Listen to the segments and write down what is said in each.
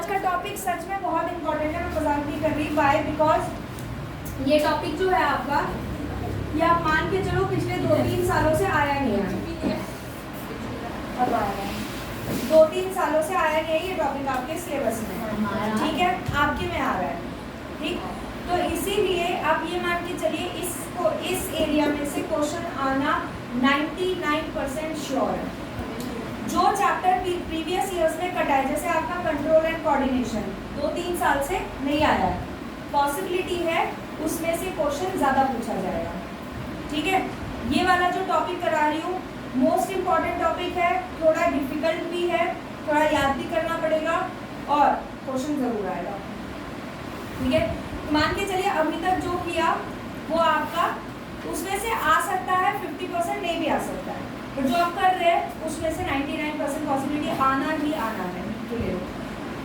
आज का टॉपिक सच में बहुत इंपॉर्टेंट है, मैं मजाक नहीं कर रही। वाई? बिकॉज ये टॉपिक जो है आपका, ये आप मान के चलो पिछले 2-3 सालों से आया नहीं है। अब आया है, 2-3 सालों से आया नहीं है ये टॉपिक आपके सिलेबस में, ठीक है, आपके में आ रहा है, ठीक। तो इसीलिए आप ये मान के चलिए इसको, इस एरिया में से क्वेश्चन आना 99% श्योर है। जो चैप्टर प्रीवियस ईयर्स में कटा है, जैसे आपका कंट्रोल एंड कोऑर्डिनेशन 2-3 साल से नहीं आया है, पॉसिबिलिटी है उसमें से क्वेश्चन ज़्यादा पूछा जाएगा, ठीक है। ये वाला जो टॉपिक करा रही हूँ मोस्ट इम्पॉर्टेंट टॉपिक है, थोड़ा डिफिकल्ट भी है, थोड़ा याद भी करना पड़ेगा और क्वेश्चन ज़रूर आएगा, ठीक है। मान के चलिए अभी तक जो किया वो आपका उसमें से आ सकता है, 50% नहीं भी आ सकता है, बट जो आप कर रहे हैं उसमें से 99% पॉसिबिलिटी आना ही आना है, क्लियर।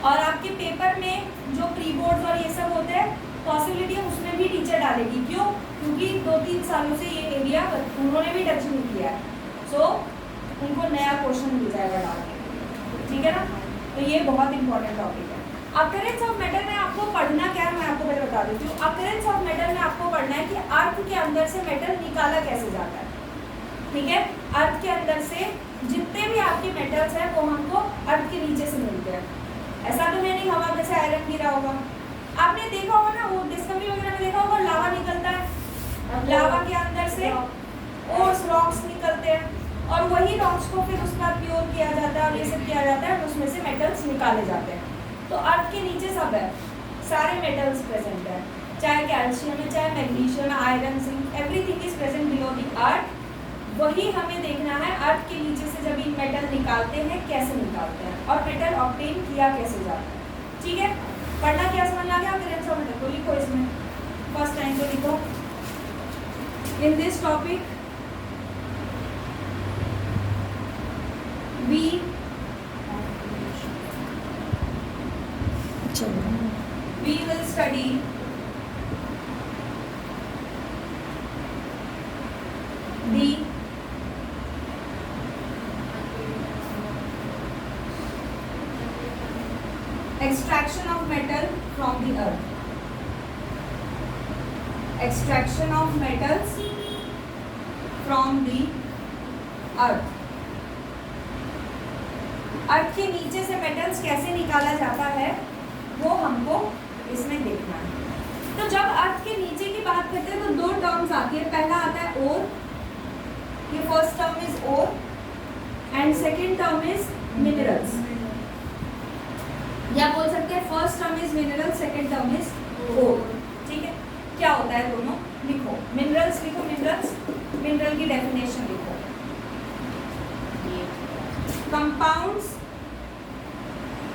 और आपके पेपर में जो प्री बोर्ड्स और ये सब होते हैं, पॉसिबिलिटी उसमें भी टीचर डालेगी, क्यों? क्योंकि 2-3 सालों से ये एरिया उन्होंने भी टच नहीं किया है, सो उनको नया क्वेश्चन मिल जाएगा डाल के, ठीक है ना। तो ये बहुत इंपॉर्टेंट टॉपिक है। अकरेंस ऑफ मेटल में आपको पढ़ना क्या है, मैं आपको पहले बता देती हूँ। अकरेंस ऑफ मेटल में आपको पढ़ना है कि अर्थ के अंदर से मेटल निकाला कैसे जाता है, ठीक है। अर्थ के अंदर से जितने भी आपके मेटल्स हैं वो हमको अर्थ के नीचे से मिलते हैं। ऐसा तो है नहीं हवा में से आयरन गिरा होगा, आपने देखा होगा ना, वो डिस्कवरी वगैरह में देखा होगा, लावा निकलता है, लावा के अंदर से ओर्स रॉक्स निकलते हैं और वही रॉक्स को फिर उसका प्योर किया जाता है और ये सब किया जाता है, उसमें से मेटल्स निकाले जाते हैं। तो अर्थ के नीचे सब है, सारे मेटल्स प्रेजेंट है, चाहे कैल्शियम है, चाहे magnesium, iron, zinc, everything is present below the earth. वही हमें देखना है अर्थ के नीचे से जब ये मेटल निकालते हैं कैसे निकालते हैं और मेटल ऑब्टेन किया कैसे जाता है, ठीक है। पढ़ना क्या समझ आ गया? अकरेंस ऑफ मेटल को लिखो, इसमें फर्स्ट टाइम को लिखो। In this topic we will study the extraction of metal from the earth. Extraction of metals from the earth. अर्थ के नीचे से मेटल्स कैसे निकाला जाता है वो हमको इसमें देखना है। तो जब अर्थ के नीचे की बात करते हैं तो 2 टर्म्स आती है, पहला आता है ओर, ये first term is ore and second term is minerals, या बोल सकते हैं first term is mineral, second term is ore, ठीक है। क्या होता है दोनों लिखो, मिनरल्स लिखो, मिनरल्स, मिनरल की डेफिनेशन लिखो, कंपाउंड्स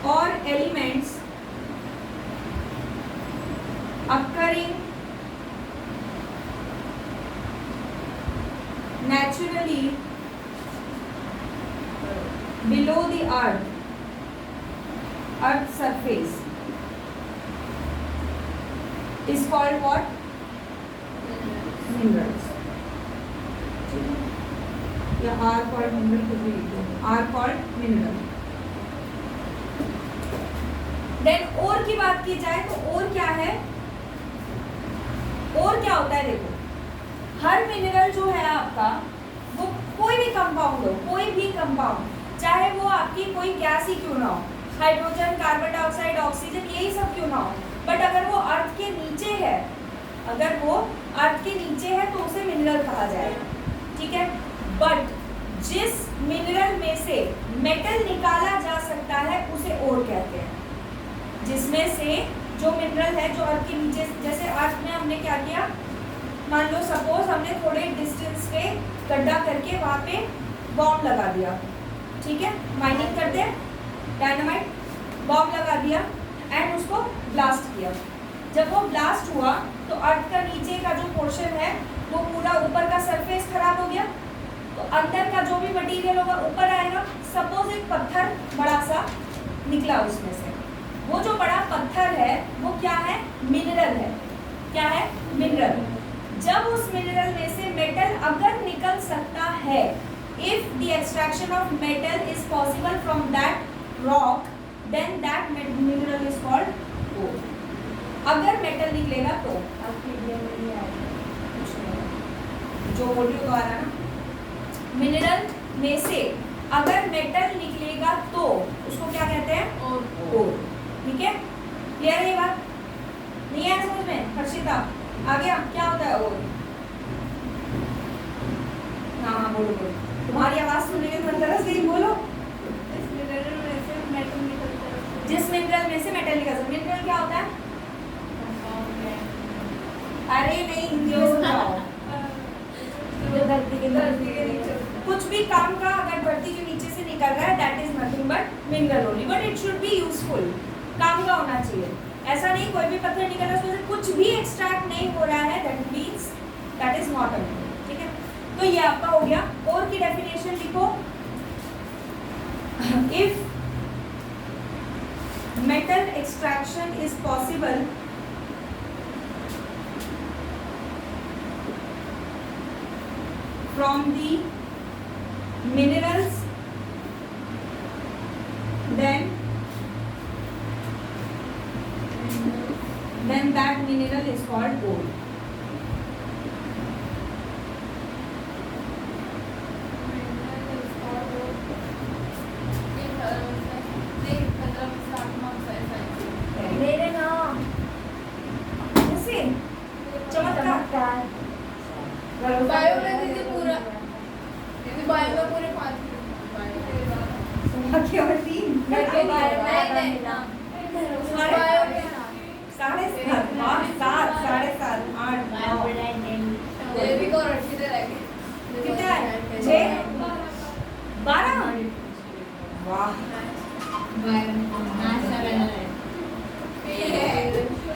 और elements occurring naturally below the earth surface is called what? Minerals. या are called mineral, कुछ भी लिखो, are called mineral. देन और की बात की जाए तो और क्या है? और क्या होता है, देखो हर मिनरल जो है आपका, वो कोई भी कंपाउंड हो, कोई भी कंपाउंड, चाहे वो आपकी कोई गैस ही क्यों ना हो, हाइड्रोजन, कार्बन डाइऑक्साइड, ऑक्सीजन, यही सब क्यों ना हो, बट अगर वो अर्थ के नीचे है, अगर वो अर्थ के नीचे है तो उसे मिनरल कहा जाएगा, ठीक है। बट जिस मिनरल में से मेटल निकाला जा सकता है उसे और कहते हैं। जिसमें से जो मिनरल है जो अर्थ के नीचे, जैसे अर्थ में हमने क्या किया, मान लो सपोज हमने थोड़े डिस्टेंस पे गड्ढा करके वहाँ पे बॉम्ब लगा दिया, ठीक है, माइनिंग करते हैं, डायनामाइट, बॉम्ब लगा दिया एंड उसको ब्लास्ट किया। जब वो ब्लास्ट हुआ तो अर्थ का नीचे का जो पोर्शन है वो पूरा, ऊपर का सरफेस खराब हो गया, तो अंदर का जो भी मटीरियल होगा ऊपर आएगा। सपोज एक पत्थर बड़ा सा निकला, उसमें से वो जो बड़ा पत्थर है वो क्या है? मिनरल है। क्या है? मिनरल। जब उस मिनरल में से मेटल अगर निकल सकता है, if the extraction of metal is possible from that rock, then that mineral अगर मेटल निकलेगा तो जो बोलियो तो आ रहा ना, मिनरल में से अगर मेटल निकलेगा तो उसको क्या कहते हैं? ओर। ठीक है, क्लियर है ये बात? नहीं आया समझ में? हर्षिता आ गया? क्या होता है ओर? हाँ हाँ बोलो बोलो, तुम्हारी आवाज सुनने के मन तरह से बोलो। जिस मिनरल में से मेटल निकल सकता है। मिनरल क्या होता है? अरे नहीं, हिंदी में समझाओ। जो धरती के नीचे कुछ भी काम का अगर धरती के नीचे से निकल रहा है, that is nothing but mineral only, but it should be useful, काम का होना चाहिए। ऐसा नहीं कोई भी पत्थर निकल रहा है उसमें से कुछ भी एक्सट्रैक्ट नहीं हो रहा है, that means that is not a mineral. ठीक है, तो ये आपका हो गया। और की डेफिनेशन लिखो, if metal extraction is possible from the minerals, then that mineral is called ore. Bio में दीदी पूरा, दीदी बायो में पूरे 5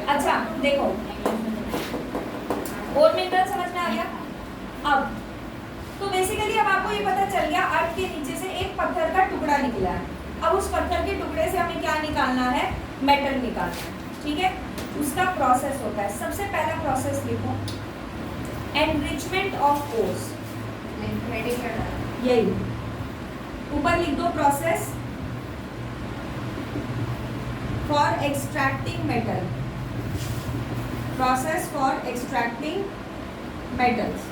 अच्छा देखो, और मिनरल समझ में आ गया। अब तो बेसिकली अब आपको ये पता चल गया, अर्थ के नीचे से एक पत्थर का टुकड़ा निकला है। अब उस पत्थर के टुकड़े से हमें क्या निकालना है? मेटल निकालना है। ठीक है, उसका प्रोसेस होता है। सबसे पहला प्रोसेस देखो, एनरिचमेंट ऑफ ओर्स। यही ऊपर लिख दो, process for extracting metal, process for extracting metals.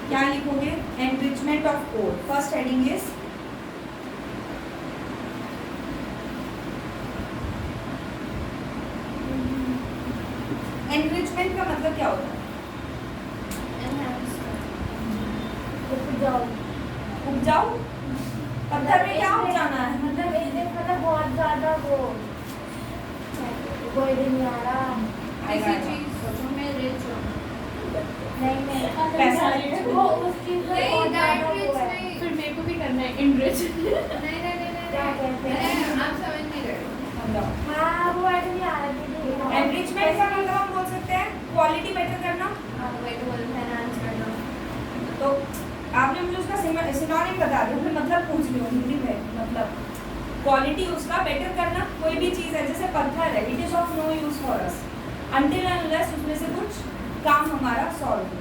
क्या लिखोगे? Enrichment of ore. First heading is enrichment का मतलब क्या होता है? उपजाऊ। पत्थर में क्या उपजाना है? मतलब बहुत ज्यादा वो कोई भी नहीं आ रहा। ऐसी चीज सोचो मैं रिच हूँ, नहीं पैसा वो उस चीज में बहुत ज्यादा वो है। फिर मेरे को भी करना है इनरिच। नहीं क्या कहते हैं? आप समझ नहीं रहे। हाँ वो ऐसे नहीं आ रहा दीदी। एनरिचमेंट का मतलब हम बोल सकते हैं क्वालिटी बेटर करना। फाइनेंस करना। तो आपने मुझे उसका सिनोनिम बता दिया, फिर मतलब पूछ लियो हिंदी में। मतलब क्वालिटी उसका बेटर करना। कोई भी चीज़ है जैसे पत्थर है, it is of no use for us until unless उसमें से कुछ काम हमारा सॉल्व हो।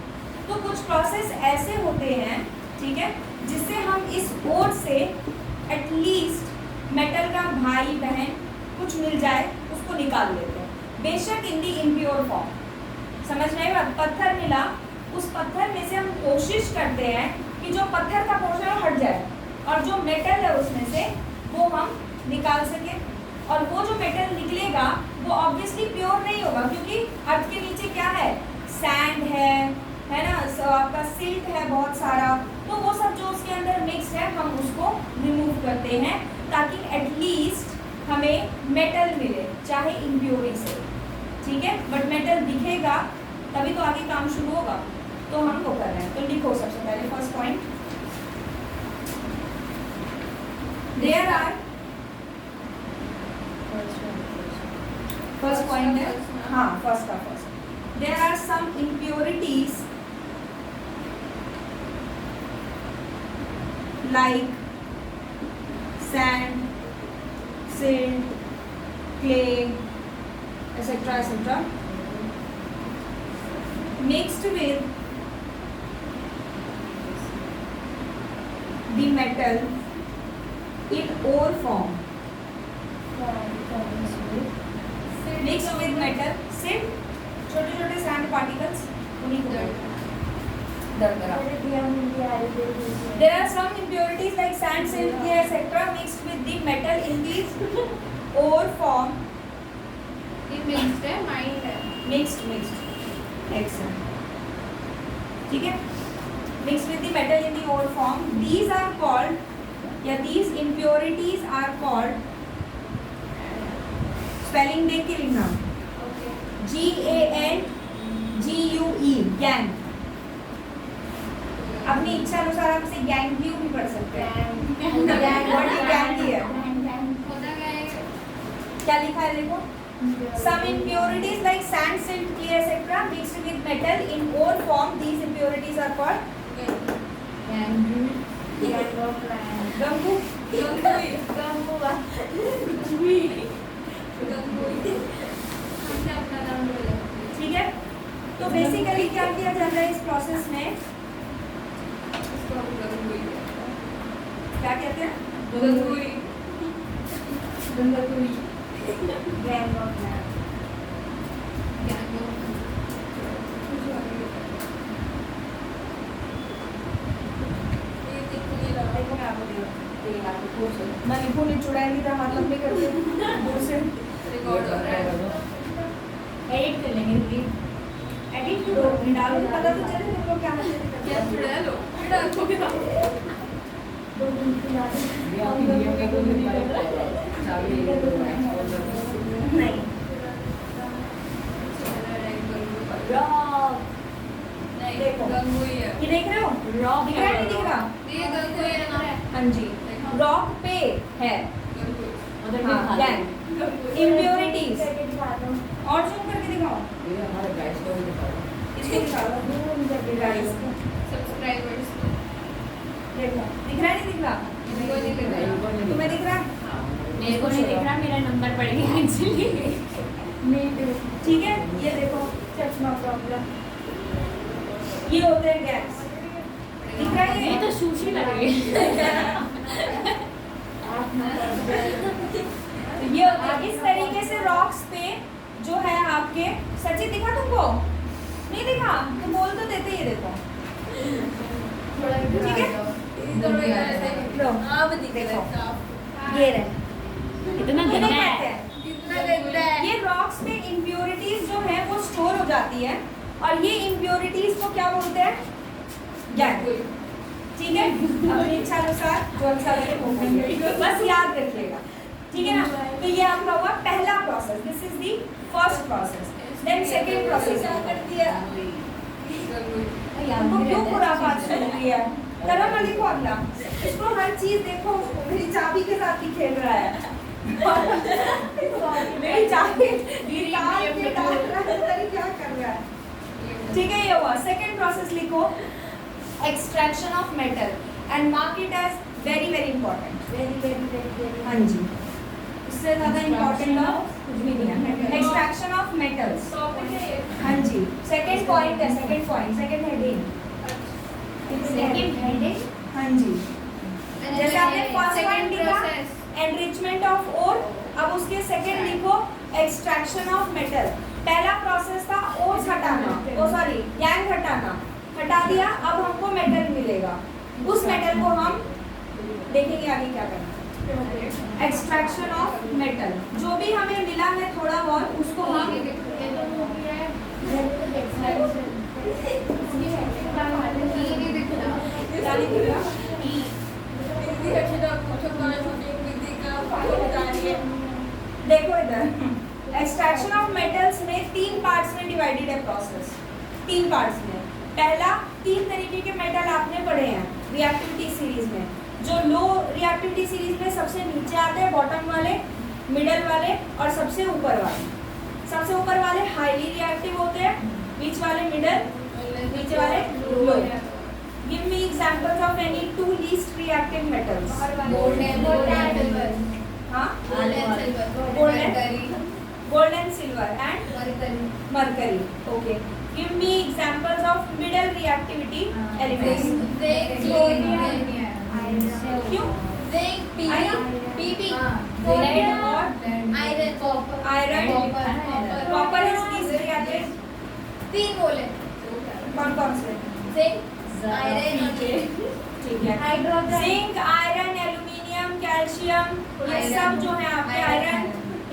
तो कुछ प्रोसेस ऐसे होते हैं, ठीक है, जिससे हम इस ओर से एटलीस्ट मेटल का भाई बहन कुछ मिल जाए उसको निकाल लेते हैं, बेशक इन दी इम्प्योर फॉर्म। समझ नहीं बात? पत्थर मिला, उस पत्थर में से हम कोशिश करते हैं कि जो पत्थर का पोर्शन है हट जाए और जो मेटल है उसमें से वो हम निकाल सके। और वो जो मेटल निकलेगा वो ऑब्वियसली प्योर नहीं होगा, क्योंकि अर्थ के नीचे क्या है? सैंड है ना, आपका सिल्ट है बहुत सारा। तो वो सब जो उसके अंदर मिक्स है हम उसको रिमूव करते हैं ताकि एटलीस्ट हमें मेटल मिले, चाहे इम्प्योरिटी से। ठीक है, बट मेटल दिखेगा तभी तो आगे काम शुरू होगा। तो हम वो कर रहे हैं। तो लिखो सबसे पहले first point, there are, first point है, हाँ फर्स्ट का first, there are some impurities like sand, silt, clay, etc. mixed with the metal in ore form mixed with metal, सिर्फ छोटे छोटे सैंड पार्टिकल्स उन्हीं को दरदरा. There are some impurities like sand, silt, clay, etc. mixed with the metal in these ore form. ये mixed है, mind है. Mixed. Excellent. ठीक है? Mixed with the metal in the ore form. These are called, या these impurities are called. Spelling देख के लिखना. GANGUE, gang. अपनी इच्छा अनुसार आप इसे गैंग्लियो भी पढ़ सकते हैं. What is gang here? होता क्या है? क्या लिखा है देखो. Some impurities like sand, silt, clay, etc. mixed with metal in ore form. These impurities are called Gangu. Gangu. हमने अपना नाम बोला. ठीक है. तो बेसिकली क्या किया जाता है इस प्रोसेस में, इसको हम गंगू. क्या कहते हैं? गंगू. Gang of man. देखो मैं आपको मैं लिखूँ नहीं चुड़ैली था मतलब नहीं करते दूर से रिकॉर्ड हो रहा है. एडिट कर लेंगे. एडिट करो डालो तो पता तो चले तुम लोग क्या क्या चुड़ा लो. चुड़ा को क्या? नहीं. देखो. गंगू ही है. ये देख रहे हो? रॉक दिख रहा है नहीं दिख रहा? ये गंगू ही है ना. हाँ जी. रॉक पे है. गंगू. हाँ, gang. Impurities. और जूम करके दिखाओ. इसको दिखाओ. सब्सक्राइबर्स. देखो दिख रहा है नहीं दिख रहा? इनको नहीं दिख रहा. तुम्हें दिख रहा? मेरे को नहीं दिख रहा, मेरा नंबर पड़ गया एक्चुअली. ठीक है. ये देखो चश्मा प्रॉब्लम. ये होते हैं गैस. दिख रहा है ये तो सुशी लग रही है. ये होते हैं इस तरीके से रॉक्स पे जो है आपके. सचिन दिखा तुमको? नहीं दिखा? तो बोल तो देते. ये देखो. ठीक है. लो. अब दिख देखो. रहा है. ये रहे. इतना इन्हें गंदा कहते है. हैं. कितना गंदा है. ये रॉक्स में इम्प्योरिटीज जो है वो स्टोर हो जाती है और ये इम्प्योरिटीज को क्या बोलते हैं? गैंग. ठीक है. अपनी इच्छा अनुसार जो अच्छा लगे वो करिए. बस याद रखिएगा. ठीक है ना. तो ये आपका हुआ पहला process. This is the first process. Then second process. कर दिया. हमको क्यों खुराफात शुरू किया? करो ना. देखो अगला. इसको हर चीज देखो. मेरी चाबी के साथ ही खेल रहा है. मेरी चाबी निकाल के डाल रहा है. पता नहीं क्या कर रहा है. ठीक है. ये हुआ. सेकंड प्रोसेस लिखो. Extraction of metal and mark it as very very important. हाँ जी. इससे ज्यादा इंपॉर्टेंट कुछ भी नहीं है. Extraction of metals. हाँ जी. सेकंड पॉइंट है. Second point. Second heading. Second heading. हाँ जी. जैसे आपने फर्स्ट पॉइंट लिखा एनरिचमेंट ऑफ ओर. अब उसके सेकंड लिखो एक्सट्रैक्शन ऑफ मेटल. पहला प्रोसेस था ओर्स हटाना. ओ सॉरी गैंग हटाना. हटा दिया. अब हमको मेटल मिलेगा. उस मेटल को हम देखेंगे आगे क्या करना. Extraction of metal. जो भी हमें मिला है थोड़ा बहुत उसको हम क्या लिखेगा? देखो इधर. एक्सट्रैक्शन ऑफ मेटल्स में 3 पार्ट्स में डिवाइडेड है प्रोसेस. 3 पार्ट्स में. पहला 3 तरीके के मेटल आपने पढ़े हैं रिएक्टिविटी सीरीज में. जो लो रिएक्टिविटी सीरीज में सबसे नीचे आते हैं बॉटम वाले, मिडल वाले और सबसे ऊपर वाले. सबसे ऊपर वाले हाईली रिएक्टिव होते हैं. बीच वाले मिडल, नीचे वाले low. Give me examples of any 2 least reactive metals. हाँ. Gold and silver and mercury. Okay. Give me examples of middle reactivity elements. क्यों? पीपी lead और iron copper iron copper is किस रिएक्टेंट? 3 बोले कौन कौन से? जिंक आयरन और ठीक है, hydrogen zinc, iron, aluminium, calcium, ये सब जो है आपके आयरन,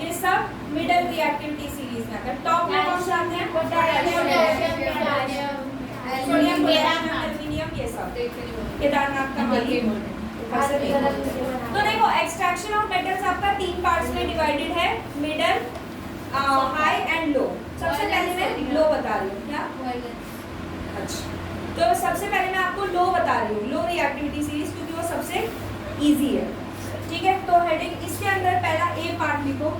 ये सब मिडल रिएक्टिविटी सीरीज में आते हैं। टॉप में कौन से आते हैं? सोडियम, पोटेशियम, एल्यूमिनियम, ये सब केदारनाथ का माली। तो देखो एक्सट्रैक्शन ऑफ मेटल्स आपका 3 पार्ट्स में डिवाइडेड है, मिडल, हाई एंड लो। सबसे पहले मैं लो बता रही हूँ। क्या? अच्छा, तो सबसे पहले मैं आपको लो बता रही हूँ, लो रिएक्टिविटी सीरीज, क्योंकि वो सबसे इजी है। ठीक है, तो हेडिंग इसके अंदर पहला ए पार्ट लिखो,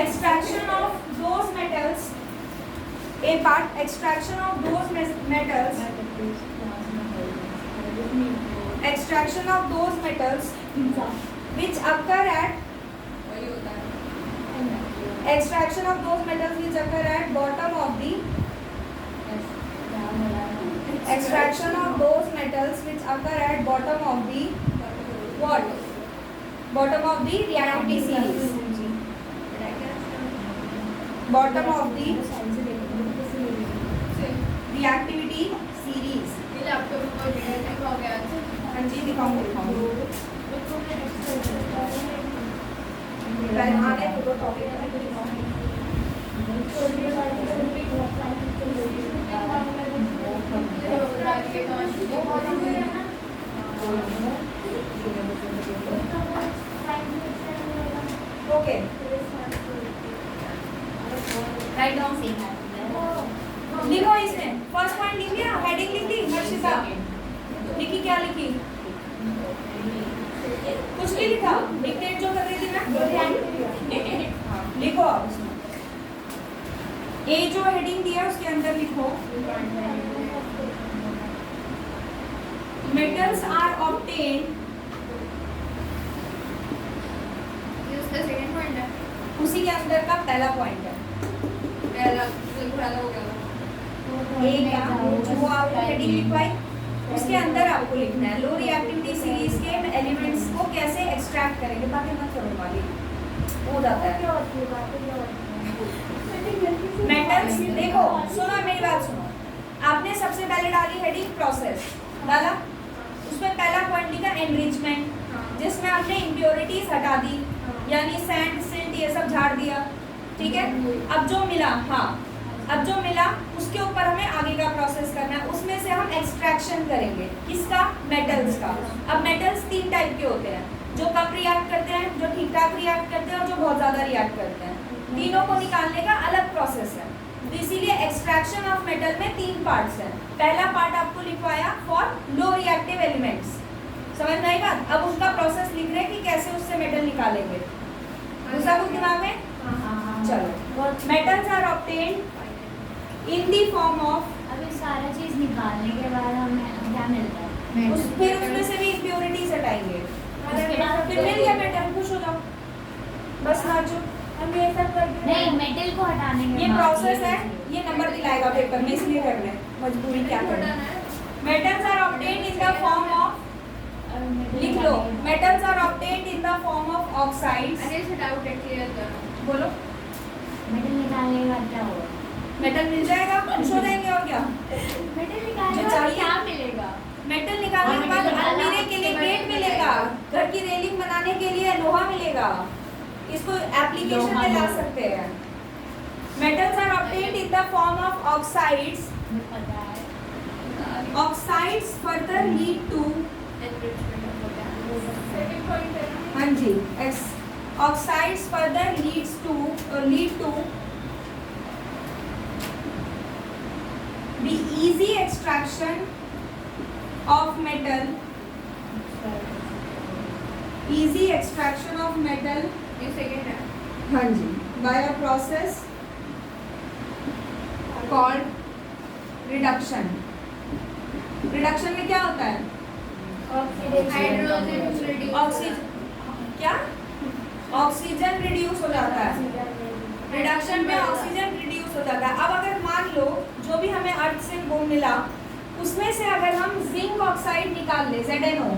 extraction of those metals. A part, extraction of those metals, extraction of those metals which occur at extraction of those metals which occur at bottom of the extraction of those metals which occur at bottom of the what? Bottom of the reactivity series. Bottom of the reactivity series. हाँ जी, दिखाऊंगी आगे तो okay, write down same है। लिखो इसमें first point लिख लिया, heading लिख ली, हर्षिता लिखी, क्या लिखी? कुछ नहीं लिखा, डिक्टेट जो कर रही थी मैं। लिखो आप उसमें ए जो हेडिंग दिया उसके अंदर लिखो, मेटल्स आर ऑब्टेन्ड, उसका सेकंड पॉइंट है, उसी के अंदर का पहला पॉइंट है। पहला हो गया ए का जो आपने हेडिंग लिखवाई उसके अंदर आपको लिखना है लो रिएक्टिविटी सीरीज के एलिमेंट्स को कैसे एक्सट्रैक्ट करेंगे। बाकी मत करो वाली, हो जाता है। मेटल्स देखो, सुनो मेरी बात सुनो, आपने सबसे पहले डाली हेडिंग प्रोसेस, डाला उसमें पहला पॉइंट लिखा एनरिचमेंट, जिसमें आपने इम्प्योरिटीज हटा दी, यानी सैंड सिल्ट ये सब झाड़ दिया। ठीक है, अब जो मिला, हाँ अब जो मिला उसके ऊपर हमें आगे का प्रोसेस करना है, उसमें से हम एक्सट्रैक्शन करेंगे। किसका? मेटल्स का। अब मेटल्स 3 टाइप के होते हैं, जो कम रिएक्ट करते हैं, जो ठीक ठाक रिएक्ट करते हैं और जो बहुत ज़्यादा रिएक्ट करते हैं। तीनों को निकालने का अलग प्रोसेस है, तो इसीलिए एक्सट्रैक्शन ऑफ मेटल में 3 पार्ट्स हैं। पहला पार्ट आपको लिखवाया फॉर लो रिएक्टिव एलिमेंट्स, समझ में आई बात? अब उसका प्रोसेस लिख रहे हैं कि कैसे उससे मेटल निकालेंगे। दूसरा कुछ दिमाग में? चलो, metals are obtained in the form of, अभी सारा चीज निकालने के बाद हमें क्या मिलता है? फिर उसमें से भी इम्प्योरिटीज हटाएंगे, फिर मिल गया मेटल, खुश हो जाओ, बस नाचो। हम ये सब करके नहीं, मेटल को हटाने के ये बाद प्रोसेस है, ये नंबर दिलाएगा पेपर में, इसलिए कर रहे हैं, मजबूरी क्या करना है। Metals are obtained in the form of, लिख लो, metals are obtained in the form of oxides. अरे इसका डाउट है, क्लियर करो। बोलो, मेटल निकालने के बाद क्या होगा? मेटल मिल जाएगा, खुश हो जाएंगे और क्या। मेटल निकालने जो के बाद चाहिए क्या मिलेगा? मेटल निकालने के बाद अलमीरे के लिए गेट मिलेगा, घर की रेलिंग बनाने के लिए लोहा मिलेगा, इसको एप्लीकेशन में ला सकते हैं। Metals are obtained in the form of oxides, पता है। Oxides further lead to, second point है, हाँ जी, oxides further lead to the easy extraction of metal, easy extraction of metal, ये सेकंड है, हाँ जी, by a process called reduction. reduction में क्या होता है? हाइड्रोजन रिड्यूस, ऑक्सीजन, क्या? ऑक्सीजन रिड्यूस हो जाता है, रिडक्शन में ऑक्सीजन रिड्यूस हो जाता है। अब अगर मान लो जो भी हमें अर्थ से वो मिला उसमें से अगर हम जिंक ऑक्साइड निकाल ले, ZnO,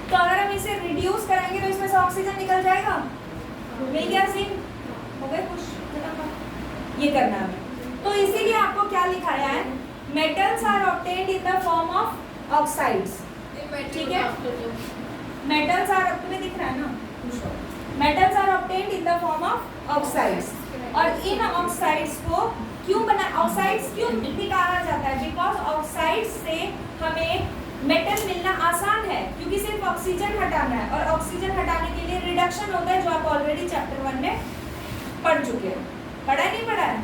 तो अगर हम इसे रिड्यूस करेंगे तो इसमें से ऑक्सीजन निकल जाएगा। मिल गया सीन, हो गए खुश, ये करना है। तो इसीलिए आपको क्या लिखाया है, metals are obtained in the form of oxides. ठीक है, मेटल्स आर, तुम्हें दिख रहा है ना, metals are obtained in the form of oxides. और इन ऑक्साइड्स को क्यों बना, ऑक्साइड्स क्यों निकाला जाता है, बिकॉज ऑक्साइड्स से हमें मेटल मिलना आसान है, क्योंकि सिर्फ ऑक्सीजन हटाना है, और ऑक्सीजन हटाने के लिए रिडक्शन होता है, जो आप ऑलरेडी चैप्टर 1 में पढ़ चुके हैं। पढ़ा नहीं पढ़ा है?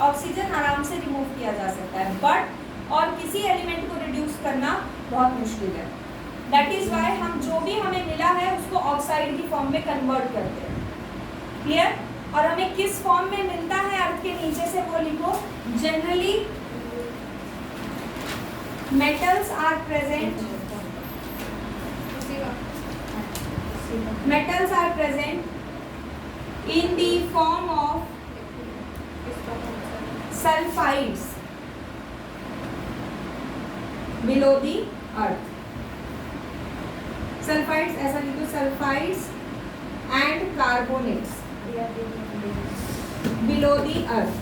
ऑक्सीजन आराम से रिमूव किया जा सकता है, बट और किसी एलिमेंट को रिड्यूस करना बहुत मुश्किल है। दैट इज वाई हम जो भी हमें मिला है उसको ऑक्साइड की फॉर्म में कन्वर्ट करते हैं। क्लियर? और हमें किस फॉर्म में मिलता है अर्थ के नीचे से वो लिखो। Generally metals are present in the form of sulfides below the earth. Sulfides, ऐसा लिखो, sulfides and carbonates below the earth.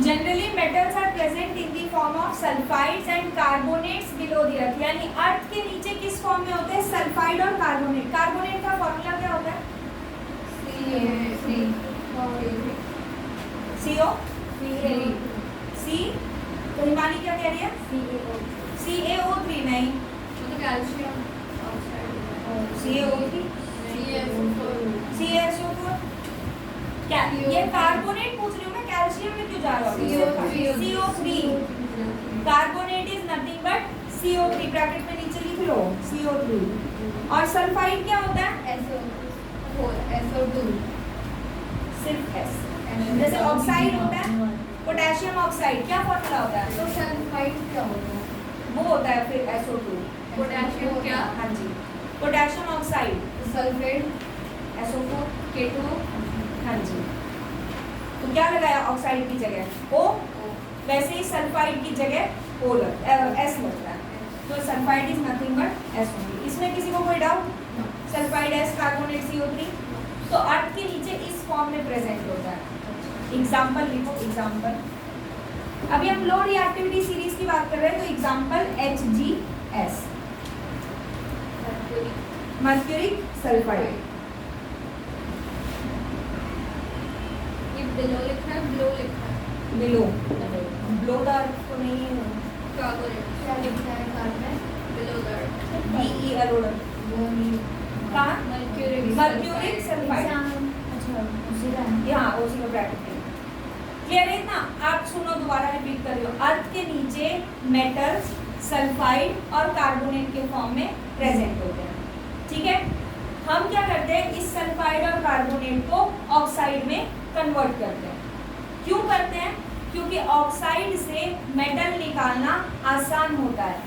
Generally metals are present in the form of sulfides and carbonates below the earth. यानी अर्थ के नीचे किस form में होते हैं, sulphide और कार्बोनेट। कार्बोनेट का फॉर्मूला क्या होता है, CO C। तो हिमानी क्या कह रही है, CaO3 नहीं, CaO3 CaSO4। क्या ये कार्बोनेट पूछ रही हूँ मैं, कैल्शियम में क्यों जा रहा हूँ, CO3। Carbonate is nothing but CO3, bracket में नीचे लिख लो CO3। और सल्फाइड क्या होता है, SO2, सिर्फ S। जैसे ऑक्साइड होता है, पोटेशियम ऑक्साइड, क्या फॉर्मूला होता है, तो सल्फाइड क्या होता है, वो होता है फिर SO2। पोटेशियम क्या, हाँ जी, potassium oxide, sulphate SO4 K2। हाँ जी। तो क्या लगाया ऑक्साइड की जगह O, वैसे ही सल्फाइड की जगह O S लगता है। तो sulphide is nothing but SO3। इसमें किसी को कोई doubt, sulphide S, carbonate CO3। तो अर्थ के नीचे इस फॉर्म में प्रेजेंट होता है। एग्जाम्पल लिखो, एग्जाम्पल। अभी हम लो रिएक्टिविटी सीरीज की बात कर रहे हैं, तो example HgS, mercuric sulphide. Below लिखना है, ब्लो लिखना है, बिलो, ब्लो द अर्थ तो नहीं है, कार्बोनेट क्या लिखना है, carbon below the earth, DE Arora कहाँ, मर्क्यूरिक सल्फाइड। अच्छा उसी का है। यहाँ उसी का ब्रैकेट है। क्लियर है ना? आप सुनो, दोबारा रिपीट कर रही हो। अर्थ के नीचे मेटल्स सल्फाइड और कार्बोनेट के फॉर्म में प्रेजेंट होते हैं। ठीक है, हम क्या करते हैं, इस सल्फाइड और कार्बोनेट को ऑक्साइड में कन्वर्ट करते हैं। क्यों करते हैं? क्योंकि ऑक्साइड से मेटल निकालना आसान होता है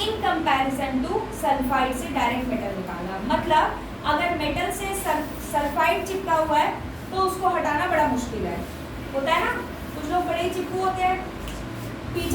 इन कंपैरिजन टू सल्फाइड से डायरेक्ट मेटल निकालना। मतलब अगर मेटल से सल्फाइड चिपका हुआ है तो उसको हटाना बड़ा मुश्किल है, होता है ना, कुछ लोग बड़े चिपकू होते हैं, पीछा